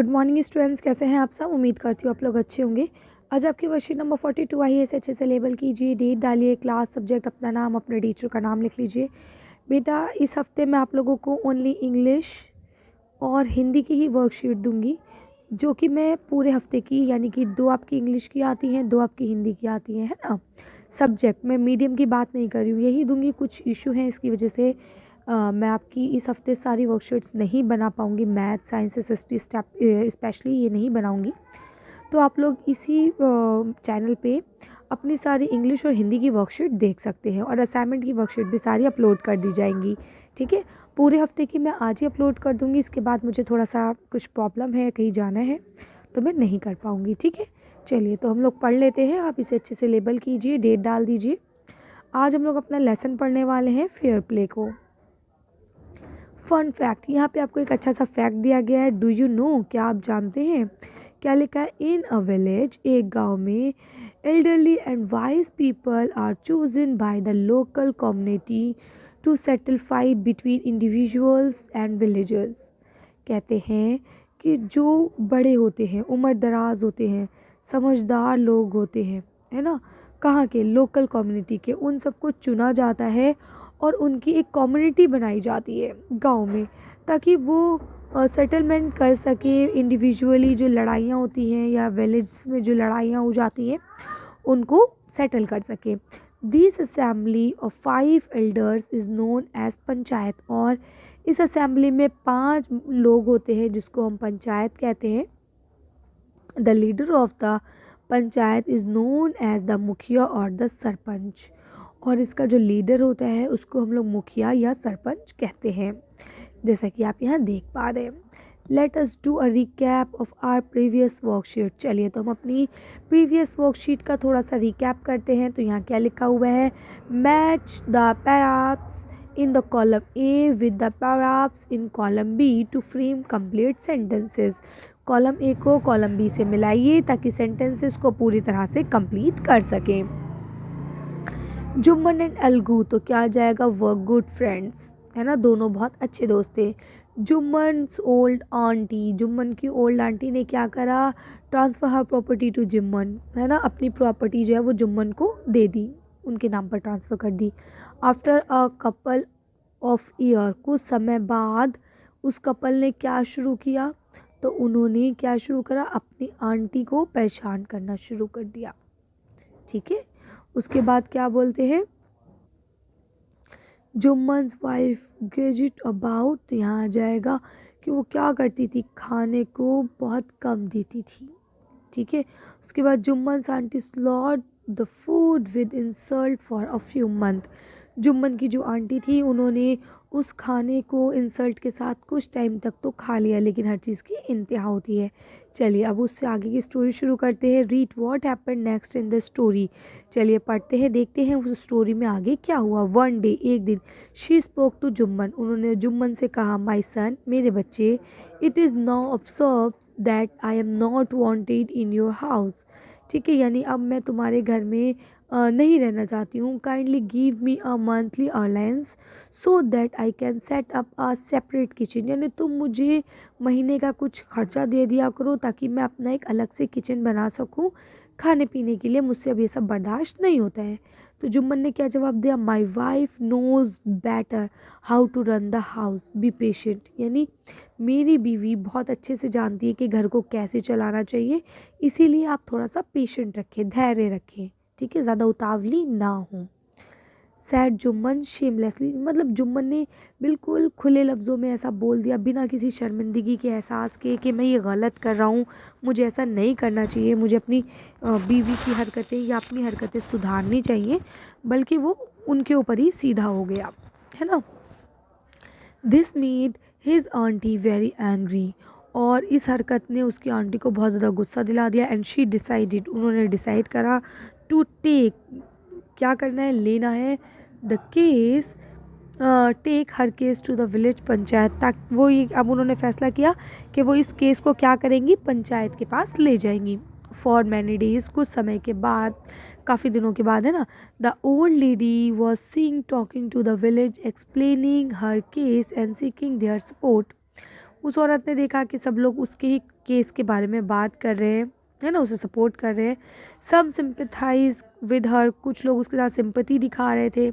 Good morning students, कैसे हैं आप सब। उम्मीद करती हूँ आप लोग अच्छे होंगे। आज आपकी वर्कशीट नंबर 42 आई है। इसे अच्छे से लेबल कीजिए, डेट डालिए, क्लास, सब्जेक्ट, अपना नाम, अपने टीचर का नाम लिख लीजिए। बेटा इस हफ्ते मैं आप लोगों को ओनली इंग्लिश और हिंदी की ही वर्कशीट दूंगी, जो कि मैं पूरे हफ्ते की, यानी कि 2 आपकी इंग्लिश की आती हैं, 2 आपकी हिंदी की आती हैं, है ना। सब्जेक्ट मैं मीडियम की बात नहीं कर रही हूँ, यही दूंगी। कुछ इशू हैं, इसकी वजह से मैं आपकी इस हफ्ते सारी वर्कशीट्स नहीं बना पाऊँगी। मैथ, साइंस, एसएसटी स्पेशली ये नहीं बनाऊँगी। तो आप लोग इसी चैनल पे अपनी सारी इंग्लिश और हिंदी की वर्कशीट देख सकते हैं, और असाइनमेंट की वर्कशीट भी सारी अपलोड कर दी जाएंगी। ठीक है, पूरे हफ्ते की मैं आज ही अपलोड कर दूँगी। इसके बाद मुझे थोड़ा सा कुछ प्रॉब्लम है, कहीं जाना है, तो मैं नहीं कर पाऊँगी। ठीक है, चलिए तो हम लोग पढ़ लेते हैं। आप इसे अच्छे से लेबल कीजिए, डेट डाल दीजिए। आज हम लोग अपना लेसन पढ़ने वाले हैं फेयर प्ले को। फन फैक्ट, यहाँ पे आपको एक अच्छा सा फैक्ट दिया गया है। डू यू नो, क्या आप जानते हैं। क्या लिखा है, इन अ विलेज, एक गांव में, elderly and wise people are chosen by the local community to settle fight between individuals and villagers. कहते हैं कि जो बड़े होते हैं, उम्र दराज होते हैं, समझदार लोग होते हैं, है ना, कहाँ के, लोकल कम्युनिटी के, उन सबको चुना जाता है और उनकी एक कम्युनिटी बनाई जाती है गांव में, ताकि वो सेटलमेंट कर सके। इंडिविजुअली जो लड़ाइयाँ होती हैं या विलेज में जो लड़ाइयाँ हो जाती हैं, उनको सेटल कर सके। This assembly of 5 elders is known as panchayat. और इस असेंबली में 5 लोग होते हैं, जिसको हम पंचायत कहते हैं। The leader of the panchayat is known as the mukhiya और द सरपंच। और इसका जो लीडर होता है उसको हम लोग मुखिया या सरपंच कहते हैं, जैसा कि आप यहाँ देख पा रहे हैं। Let us do a recap of our previous worksheet. चलिए तो हम अपनी प्रीवियस वर्कशीट का थोड़ा सा रिकैप करते हैं। तो यहाँ क्या लिखा हुआ है, match the paragraphs in the column A with the paragraphs in column B to frame complete sentences. Column A को कॉलम बी से मिलाइए ताकि सेंटेंसेस को पूरी तरह से कंप्लीट कर सकें। जुम्मन एंड अलगू, तो क्या आ जाएगा, वर गुड फ्रेंड्स, है ना, दोनों बहुत अच्छे दोस्त थे। जुम्मन्स ओल्ड आंटी, जुम्मन की ओल्ड आंटी ने क्या करा, transfer her property to Jumman, है ना, अपनी प्रॉपर्टी जो है वो जुम्मन को दे दी, उनके नाम पर ट्रांसफ़र कर दी। After a couple of year, कुछ समय बाद उस कपल ने क्या शुरू किया, तो उन्होंने क्या शुरू करा, अपनी आंटी को परेशान करना शुरू कर दिया। ठीक है, उसके बाद क्या बोलते हैं, जुम्मन्स वाइफ गेजिट अबाउट, तो यहाँ आ जाएगा कि वो क्या करती थी, खाने को बहुत कम देती थी। ठीक है, उसके बाद Jumman's aunty slot the food with insult for a few month. Jumman की जो आंटी थी, उन्होंने उस खाने को इंसल्ट के साथ कुछ टाइम तक तो खा लिया, लेकिन हर चीज़ की इंतहा होती है। चलिए अब उससे आगे की स्टोरी शुरू करते हैं। Read what happened next in the story. चलिए पढ़ते हैं, देखते हैं उस स्टोरी में आगे क्या हुआ। वन डे, एक दिन, शी स्पोक टू जुम्मन, उन्होंने जुम्मन से कहा, माई सन, मेरे बच्चे, it is now observe that I am not wanted in your house. ठीक है, यानी अब मैं तुम्हारे घर में नहीं रहना चाहती हूँ। Kindly give me a monthly allowance so that I can set up a separate kitchen, यानी तुम मुझे महीने का कुछ खर्चा दे दिया करो ताकि मैं अपना एक अलग से किचन बना सकूँ खाने पीने के लिए। मुझसे अब ये सब बर्दाश्त नहीं होता है। तो जुम्मन ने क्या जवाब दिया, my wife knows better how to run the house, be patient, यानी मेरी बीवी बहुत अच्छे से जानती है कि घर को कैसे चलाना चाहिए, इसीलिए आप थोड़ा सा पेशेंट रखें, धैर्य रखें। ठीक है, ज़्यादा उतावली ना हो। सैड जुम्मन शेमलेसली, मतलब जुम्मन ने बिल्कुल खुले लफ्ज़ों में ऐसा बोल दिया, बिना किसी शर्मिंदगी के एहसास के कि मैं ये गलत कर रहा हूँ, मुझे ऐसा नहीं करना चाहिए, मुझे अपनी बीवी की हरकतें या अपनी हरकतें सुधारनी चाहिए, बल्कि वो उनके ऊपर ही सीधा हो गया, है ना। This made his aunty very angry, और इस हरकत ने उसकी आंटी को बहुत ज़्यादा गुस्सा दिला दिया। एंड शी डिसाइडेड, उन्होंने डिसाइड करा, टू टेक, क्या करना है, लेना है, the case, take her case to the village panchayat, ताकि वो ये, अब उन्होंने फैसला किया कि वो इस केस को क्या करेंगी, पंचायत के पास ले जाएंगी। फॉर मैनी डेज, कुछ समय के बाद, काफ़ी दिनों के बाद, है ना, the old lady was seeing talking to the village explaining her case and seeking their support. उस औरत ने देखा कि सब लोग उसके ही केस के बारे में बात कर रहे हैं, है ना, उसे सपोर्ट कर रहे हैं। सम सिंपथाइज विद हर, कुछ लोग उसके साथ सिंपैथी दिखा रहे थे।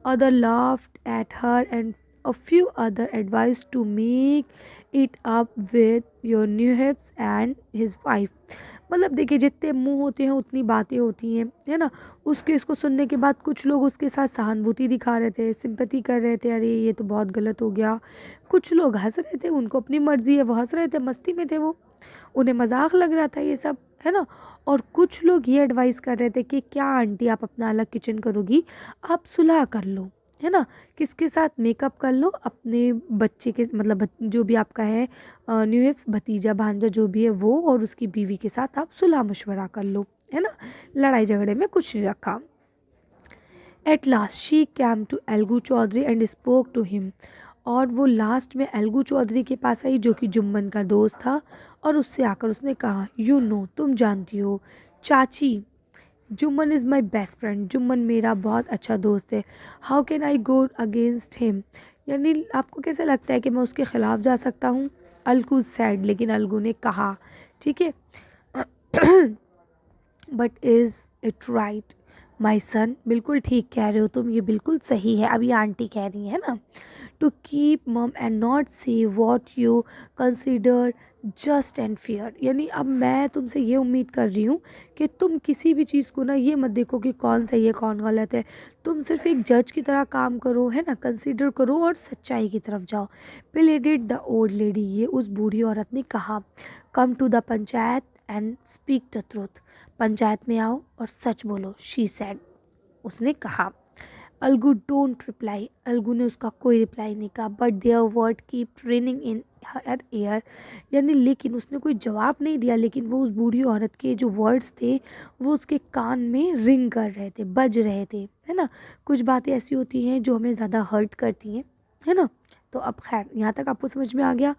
Other laughed at her and a few other advised to make it up with your new hips and his wife। मतलब देखिए, जितने मुंह होते हैं उतनी बातें होती हैं, है ना। उसके इसको सुनने के बाद कुछ लोग उसके साथ सहानुभूति दिखा रहे थे, सिंपैथी कर रहे थे, अरे ये तो बहुत गलत हो गया। कुछ लोग हंस रहे थे, उनको अपनी मर्जी है, वो हंस रहे थे, मस्ती में थे, वो उन्हें मजाक लग रहा था ये सब, है ना। और कुछ लोग ये एडवाइस कर रहे थे कि क्या आंटी आप अपना अलग किचन करोगी, आप सुलह कर लो, है ना। किसके साथ मेकअप कर लो, अपने बच्चे के मतलब जो भी आपका है न्यू हिप्स, भतीजा भांजा जो भी है वो, और उसकी बीवी के साथ आप सुलह मशवरा कर लो, है ना। लड़ाई झगड़े में कुछ नहीं रखा। At last she came to Algu Chaudhary and spoke to him. और वो लास्ट में एल्गू चौधरी के पास आई, जो कि जुम्मन का दोस्त था, और उससे आकर उसने कहा, यू नो, तुम जानती हो चाची, Jumman is my best friend, Jumman मेरा बहुत अच्छा दोस्त है। How can I go against him, यानी आपको कैसे लगता है कि मैं उसके ख़िलाफ़ जा सकता हूँ। अलगू सैड, लेकिन अलगू ने कहा, ठीक है, बट इज़ इट राइट माई सन, बिल्कुल ठीक कह रहे हो तुम, ये बिल्कुल सही है, अभी आंटी कह रही है ना, टू कीप मम and not see what you consider just and fair. यानी अब मैं तुमसे ये उम्मीद कर रही हूँ कि तुम किसी भी चीज़ को ना ये मत देखो कि कौन सही है कौन गलत है, तुम सिर्फ एक जज की तरह काम करो, है ना, कंसिडर करो और सच्चाई की तरफ जाओ। प्लेडेड द ओल्ड लेडी, ये उस बूढ़ी औरत ने कहा। Come to the panchayat and speak the truth, panchayat में आओ और सच बोलो, शी सेड, उसने कहा। अलगू डोंट रिप्लाई, अलगू ने उसका कोई रिप्लाई नहीं कहा। But their word keep training in her air, यानी लेकिन उसने कोई जवाब नहीं दिया, लेकिन वो उस बूढ़ी औरत के जो वर्ड्स थे वो उसके कान में रिंग कर रहे थे, बज रहे थे, है ना। कुछ बातें ऐसी होती हैं जो हमें ज़्यादा हर्ट करती हैं, है ना। तो अब खैर यहाँ तक आपको समझ में आ गया।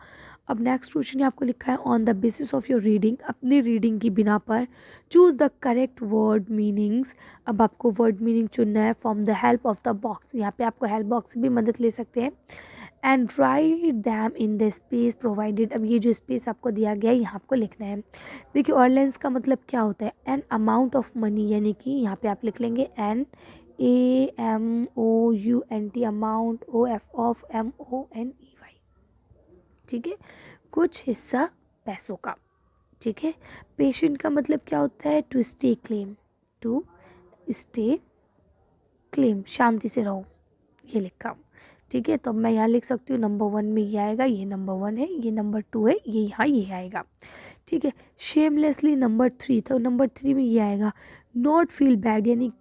अब नेक्स्ट क्वेश्चन आपको लिखा है, on the basis of your reading, अपनी रीडिंग की बिना पर choose the correct word meanings. अब आपको वर्ड मीनिंग चुनना है from the help of the box, यहाँ पे आपको हेल्प बॉक्स से भी मदद ले सकते हैं। And right them in the space provided, अब ये जो स्पेस आपको दिया गया है यहाँ आपको लिखना है। देखिए ऑर्लेंस का मतलब क्या होता है, एन अमाउंट ऑफ मनी, यानी कि यहाँ पे आप लिख लेंगे AMOUNT, amount, OF of MONEY, ठीक है, कुछ हिस्सा पैसों का, ठीक है। पेशेंट का मतलब क्या होता है, to stay calm, to stay calm, शांति से रहो, ये लिखा, ठीक है। तो मैं यहाँ लिख सकती हूँ नंबर 1 में ये आएगा, ये नंबर 1 है, ये नंबर 2 है, ये यहाँ ये आएगा, ठीक है। शेमलेसली नंबर 3 था, नंबर 3 में ये आएगा। नॉट फील बैड, यानी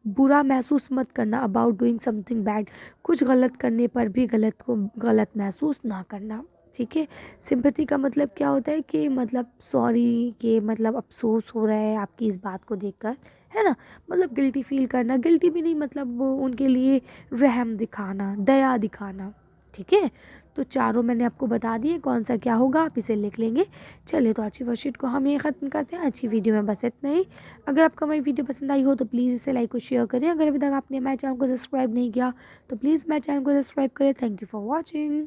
बुरा महसूस मत करना, अबाउट डूइंग समथिंग बैड, कुछ गलत करने पर भी गलत को गलत महसूस ना करना, ठीक है। सिंपैथी का मतलब क्या होता है कि मतलब सॉरी, के मतलब अफसोस हो रहा है आपकी इस बात को देखकर, है ना, मतलब गिल्टी फील करना, गिल्टी भी नहीं, मतलब वो उनके लिए रहम दिखाना, दया दिखाना, ठीक है। तो चारों मैंने आपको बता दिए, कौन सा क्या होगा आप इसे लिख लेंगे। चलिए तो अच्छी वर्कशीट को हम ये ख़त्म करते हैं, अच्छी वीडियो में बस इतना ही। अगर आपको हमारी वीडियो पसंद आई हो तो प्लीज़ इसे लाइक और शेयर करें। अगर अभी तक आपने हमारे चैनल को सब्सक्राइब नहीं किया तो प्लीज़ मेरे चैनल को सब्सक्राइब करें। Thank you for watching.